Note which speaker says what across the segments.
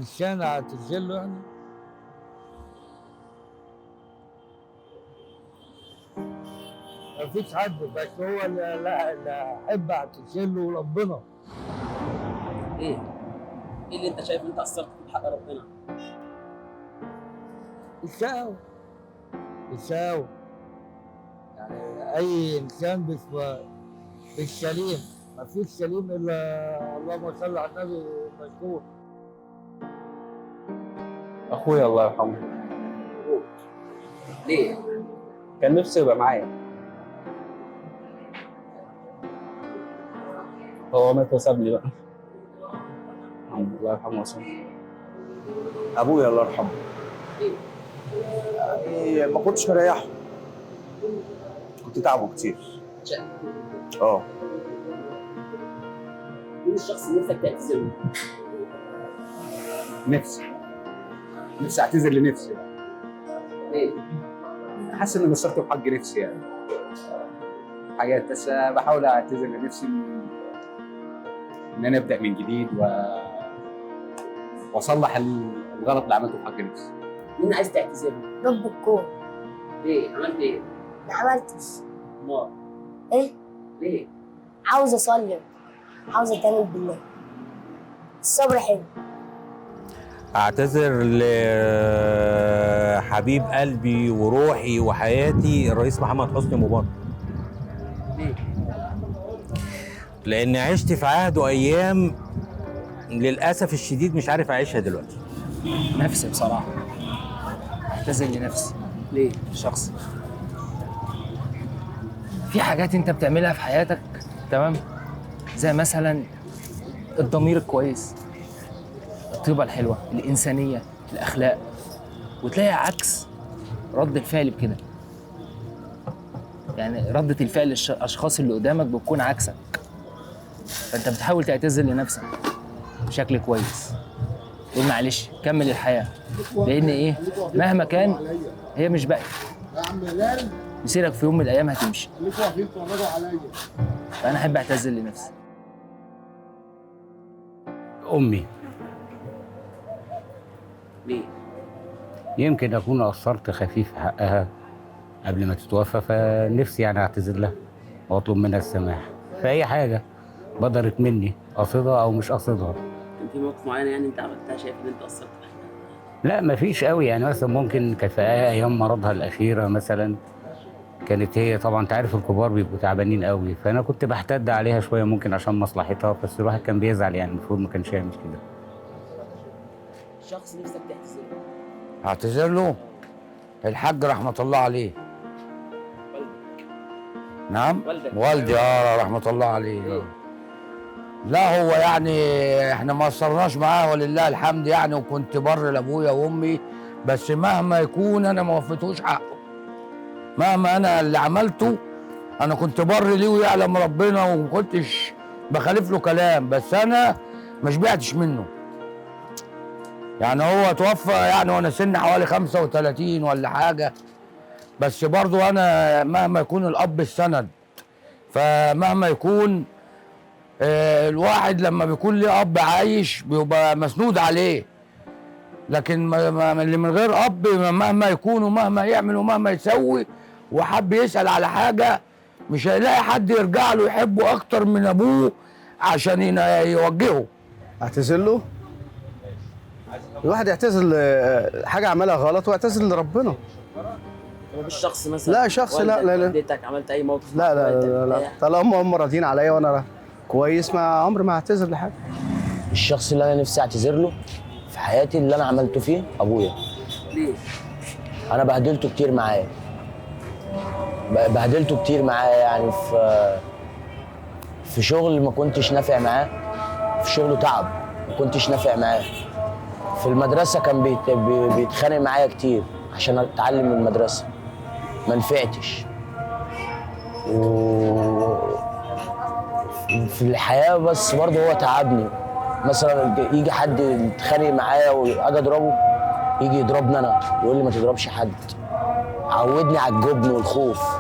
Speaker 1: انسان اعتذر له يعني؟ مفيش حد، بس هو اللي احب اعتذر له وربنا.
Speaker 2: ايه؟ ايه اللي انت شايف انت قصرت فيه في حق ربنا؟
Speaker 1: يساوي يساوي، يعني اي انسان مش سليم، مفيش سليم الا اللهم صل على النبي المشهور.
Speaker 3: اخويا الله يرحمه
Speaker 2: ليه؟
Speaker 3: كان نفسه يبقى معايا. هو مات وساب لي بقى. الله يرحمه وسلم.
Speaker 4: ابويا الله يرحمه
Speaker 2: ليه؟
Speaker 4: يعني ما كنتش مريحه، كنت تعبه كتير.
Speaker 2: عشان
Speaker 4: اه
Speaker 2: مين الشخص اللي نفسك تعتذر له؟
Speaker 3: نفسي اعتذر لنفسي.
Speaker 2: ليه؟
Speaker 3: حاسس اني قصرت في حق نفسي يعني حاجات، بس بحاول اعتذر لنفسي ان انا ابدا من جديد واصلح الغلط اللي عملته في حق نفسي.
Speaker 2: مين عايز تعتذر له؟
Speaker 5: رب الكون.
Speaker 2: ليه؟ عملت ايه؟
Speaker 5: ما عملتش.
Speaker 2: امال
Speaker 5: ايه؟
Speaker 2: ليه؟
Speaker 5: عاوز اصلي، عاوز اتامل بالله. الصبر حلو.
Speaker 6: اعتذر لحبيب قلبي وروحي وحياتي الرئيس محمد حسني مبارك،
Speaker 2: ليه؟
Speaker 6: لان عشت في عهده ايام للاسف الشديد مش عارف اعيشها دلوقتي.
Speaker 7: نفسي بصراحة اعتذر لنفسي.
Speaker 2: ليه؟
Speaker 7: شخصي في حاجات انت بتعملها في حياتك، تمام، زي مثلا الضمير الكويس، الطيبة الحلوة، الإنسانية، الأخلاق، وتلاقي عكس رد الفعل بكده. يعني ردة الفعل للأشخاص اللي قدامك بتكون عكسك، فأنت بتحاول تعتذر لنفسك بشكل كويس، تقول معلش كمل الحياة، لأن إيه، مهما كان هي مش باقية، مسيرك في يوم من الأيام هتمشي. فأنا أحب أعتذر لنفسي.
Speaker 8: أمي
Speaker 2: ليه؟
Speaker 8: يمكن أكون قصرت خفيف في حقها قبل ما تتوفى، فنفسي يعني أعتذر لها وأطلب منها السماح في أي حاجة بدرت مني، قصدها أو مش قصدها.
Speaker 2: كان في مواقف معينة يعني انت عملتها شايف ان انت قصرت فيها؟
Speaker 8: لا مفيش قوي، يعني مثلا ممكن كانت في أيام مرضها الأخيرة مثلا، كانت هي طبعا انت عارف الكبار بيبقوا تعبانين قوي، فانا كنت بحتد عليها شويه ممكن عشان مصلحتها، بس الواحد كان بيزعل، يعني المفروض ما كانش يعمل كده.
Speaker 2: شخص نفسك تعتذر له؟
Speaker 1: اعتذر له الحاج رحمه الله عليه.
Speaker 2: والدك؟
Speaker 1: نعم،
Speaker 2: والدك؟
Speaker 1: والدي رحمه الله عليه.
Speaker 2: ليه؟
Speaker 1: لا هو يعني احنا ما قصرناش معاه ولله الحمد يعني، وكنت بر لابويا وامي، بس مهما يكون انا ما وفيتهوش حقه، مهما انا اللي عملته انا كنت بر ليه ويعلم ربنا، وما كنتش بخالف له كلام، بس انا ما شبعتش منه. يعني هو توفى يعني وانا سن حوالي 35 ولا حاجه، بس برضو انا مهما يكون الاب السند، فمهما يكون الواحد لما بيكون ليه اب عايش بيبقى مسنود عليه، لكن اللي من غير اب مهما يكون ومهما يعمل ومهما يسوي وحب يسأل على حاجه مش هيلاقي حد يرجع له يحبه اكتر من ابوه عشان يوجهه.
Speaker 9: اعتذر له؟ الواحد يعتذر لحاجه عملها غلط ويعتذر لربنا.
Speaker 2: مش شخص مثلا؟
Speaker 9: لا شخص، لا لا لا،
Speaker 2: والدتك عملت اي موقف؟
Speaker 9: لا لا لا لا، طالما هم راضيين عليا وانا كويس ما عمري ما هعتذر لحاجه.
Speaker 10: الشخص اللي انا نفسي اعتذر له في حياتي اللي انا عملته فيه ابويا.
Speaker 2: ليه؟
Speaker 10: انا بهدلته كتير معايا، بهدلته كتير معايا، يعني في شغل ما كنتش نافع معاه، في شغله تعب ما كنتش نافع معاه، في المدرسه كان بيتخانق معايا كتير عشان اتعلم من المدرسه ما نفعتش، في الحياه بس برضه هو تعبني. مثلا يجي حد يتخانق معايا واجي اضربه، يجي يضربني انا يقول لي ما تضربش حد. عودني على الجبن والخوف،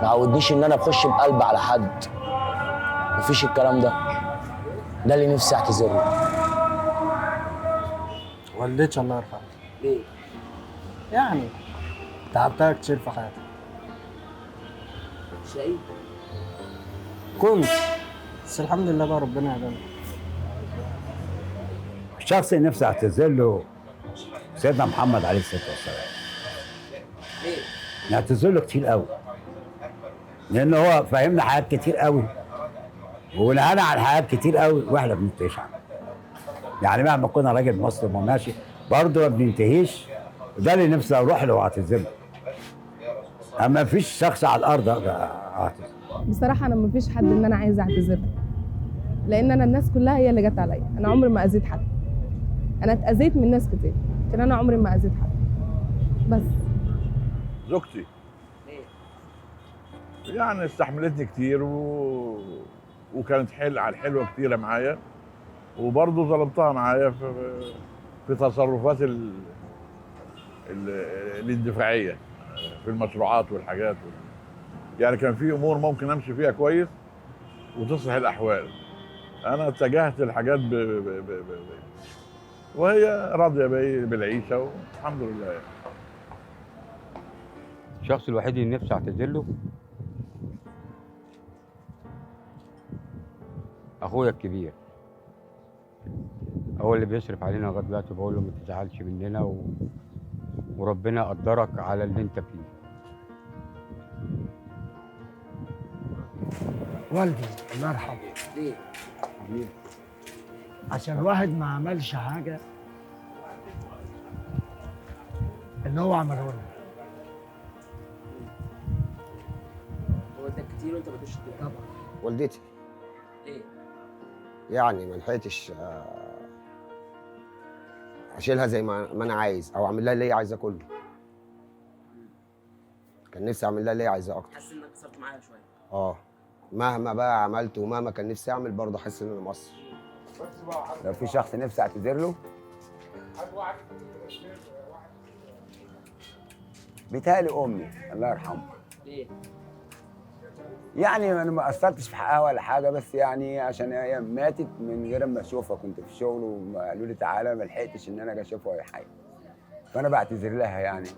Speaker 10: ما عودنيش ان انا بخش بقلب على حد، مفيش الكلام ده. ده اللي نفسي اعتذر له.
Speaker 9: والدتي الله يرحمها.
Speaker 2: ليه؟
Speaker 9: يعني تعبتها كتير في حياتي.
Speaker 2: شقي؟
Speaker 9: كنت، بس الحمد لله بقى ربنا هداني.
Speaker 11: الشخص اللي نفسي اعتذر له سيدنا محمد عليه الصلاه والسلام.
Speaker 2: ليه؟
Speaker 11: نعتذر له كتير قوي، لان هو فهمنا حاجات كتير قوي ونهانا عن حاجات كتير قوي واحنا ما بننتهيش عنها. يعني مهما كنا راجل مسلم وماشي برضه ما بننتهيش، ده اللي نفسي اروح له واعتذر له. اما مفيش شخص على الارض اقدر اعتذر.
Speaker 12: بصراحه انا مفيش حد ان انا عايزه اعتذر له، لان انا الناس كلها هي اللي جت عليا. انا عمري ما اذيت حد، انا اتاذيت من ناس كتير لكن انا عمري ما اذيت حد. بس
Speaker 13: زوجتي يعني استحملتني كتير وكانت حلوه كتيره معايا، وبرضه ظلمتها معايا في تصرفات الاندفاعيه في المشروعات والحاجات. يعني كان في امور ممكن امشي فيها كويس وتصلح الاحوال، انا اتجهت للحاجات وهي راضيه بالعيشه والحمد لله.
Speaker 14: الشخص الوحيد اللي نفسي اعتذر له اخويا الكبير، هو اللي بيصرف علينا لغايه دلوقتي. بقول له ما تزعلش مننا وربنا قدرك على اللي انت فيه.
Speaker 15: والدي الله يرحمه.
Speaker 2: ليه؟
Speaker 15: عشان الواحد ما عملش حاجه اللي هو عمله لنا.
Speaker 2: هو اداك كتير وانت ما اديتش كتير.
Speaker 15: طبعا.
Speaker 16: والدتي
Speaker 2: ليه؟
Speaker 16: يعني ما لحقتش اشيلها زي ما انا عايز او اعمل لها اللي هي عايزاه كله. كان نفسي اعمل لها اللي هي عايزاه اكتر.
Speaker 2: حاسس انك قصرت معايا شويه.
Speaker 16: مهما بقى عملت ومهما كان نفسي اعمل برضه حاسس ان انا مقصر.
Speaker 11: لو في شخص نفسي اعتذر له بيتهيألي امي الله يرحمها.
Speaker 2: ليه؟
Speaker 11: يعني انا ما قصرتش في حقها ولا حاجه، بس يعني عشان هي ماتت من غير ما اشوفها. كنت في الشغل وقالوا لي تعالى، ما لحقتش ان انا اجي اشوفها وهي حيه. فانا بعتذر لها يعني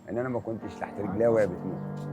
Speaker 11: ان انا ما كنتش تحت رجليها وهي بتموت.